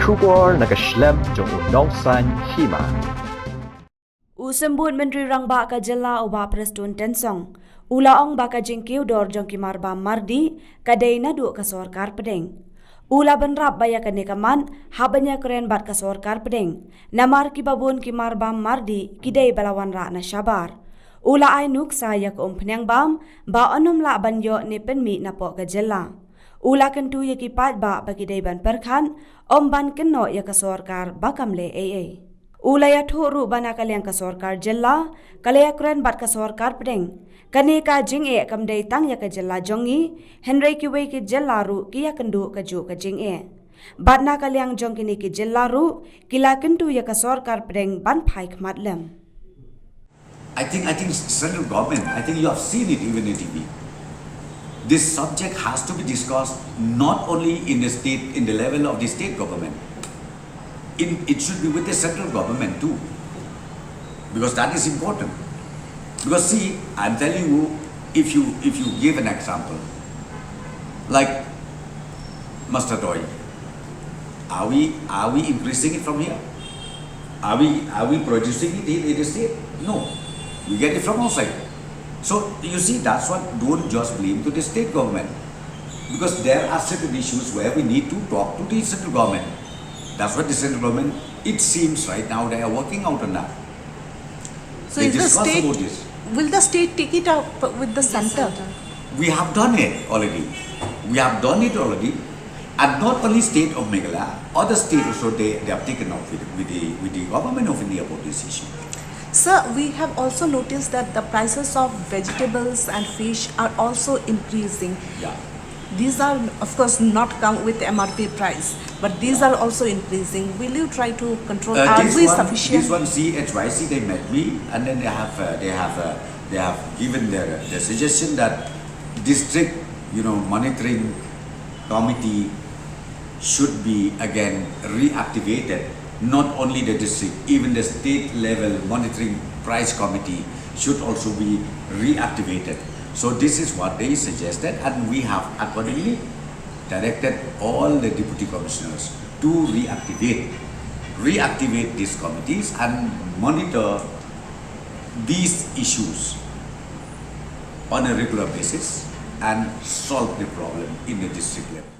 Shubor nakaslem jong udongsan Hima. Usembut Menteri Rangba ka jela oba Prestone tensong. Ulaong baka jeng Kiewdor jong ki Marbam Mardih kadai nadu ka Sorkar pedeng. Ula benrap baya ka nekaman habanya keren bat ka Sorkar pedeng. Namar ki babun ki Marbam Mardih kidai balawan ra na syabar. Ula ai nuk saya ka penyang bam ba onum la banyo ni penmi na po ka jela. Ula kentu ya ki Paidbah bagi dai ban Pyrkhat ban Kynnoh ya ka Sorkar bakam le AA. Ula ya thoru bana kalyang ka Sorkar jella kalaya kren bat ka Sorkar pedeng kani ka jing e kam dai tang ya ka jella jongi henry ki wei ki jella ru ki ya kendu ka ju ka jing e bat na kalyang jong kini ki jella ru kila kentu ya ka Sorkar pedeng ban phai khmat lem. I think central government, I think you have seen it even in TV. This subject has to be discussed not only in the state, in the level of the state government. It should be with the central government too, because that is important. Because see, I'm telling you, if you give an example, like mustard oil, are we increasing it from here? Are we producing it in the state? No, we get it from outside. So you see, that's what, don't just blame to the state government, because there are certain issues where we need to talk to the central government. That's what the central government, it seems right now they are working out on that. So they is the discuss state, about this. will the state take it up with the center? We have done it already. We have done it already. And not only state of Meghalaya, other states also they have taken up with the government of India about this issue. Sir, we have also noticed that the prices of vegetables and fish are also increasing. Yeah. These are, of course, not come with MRP price, but these are also increasing. Will you try to control? Are we sufficient? This one, CHYC, they met me, and then they have given their suggestion that district, monitoring committee should be again reactivated. Not only the district, even the state level monitoring price committee should also be reactivated. So this is what they suggested, and we have accordingly directed all the deputy commissioners to reactivate these committees and monitor these issues on a regular basis and solve the problem in the district level.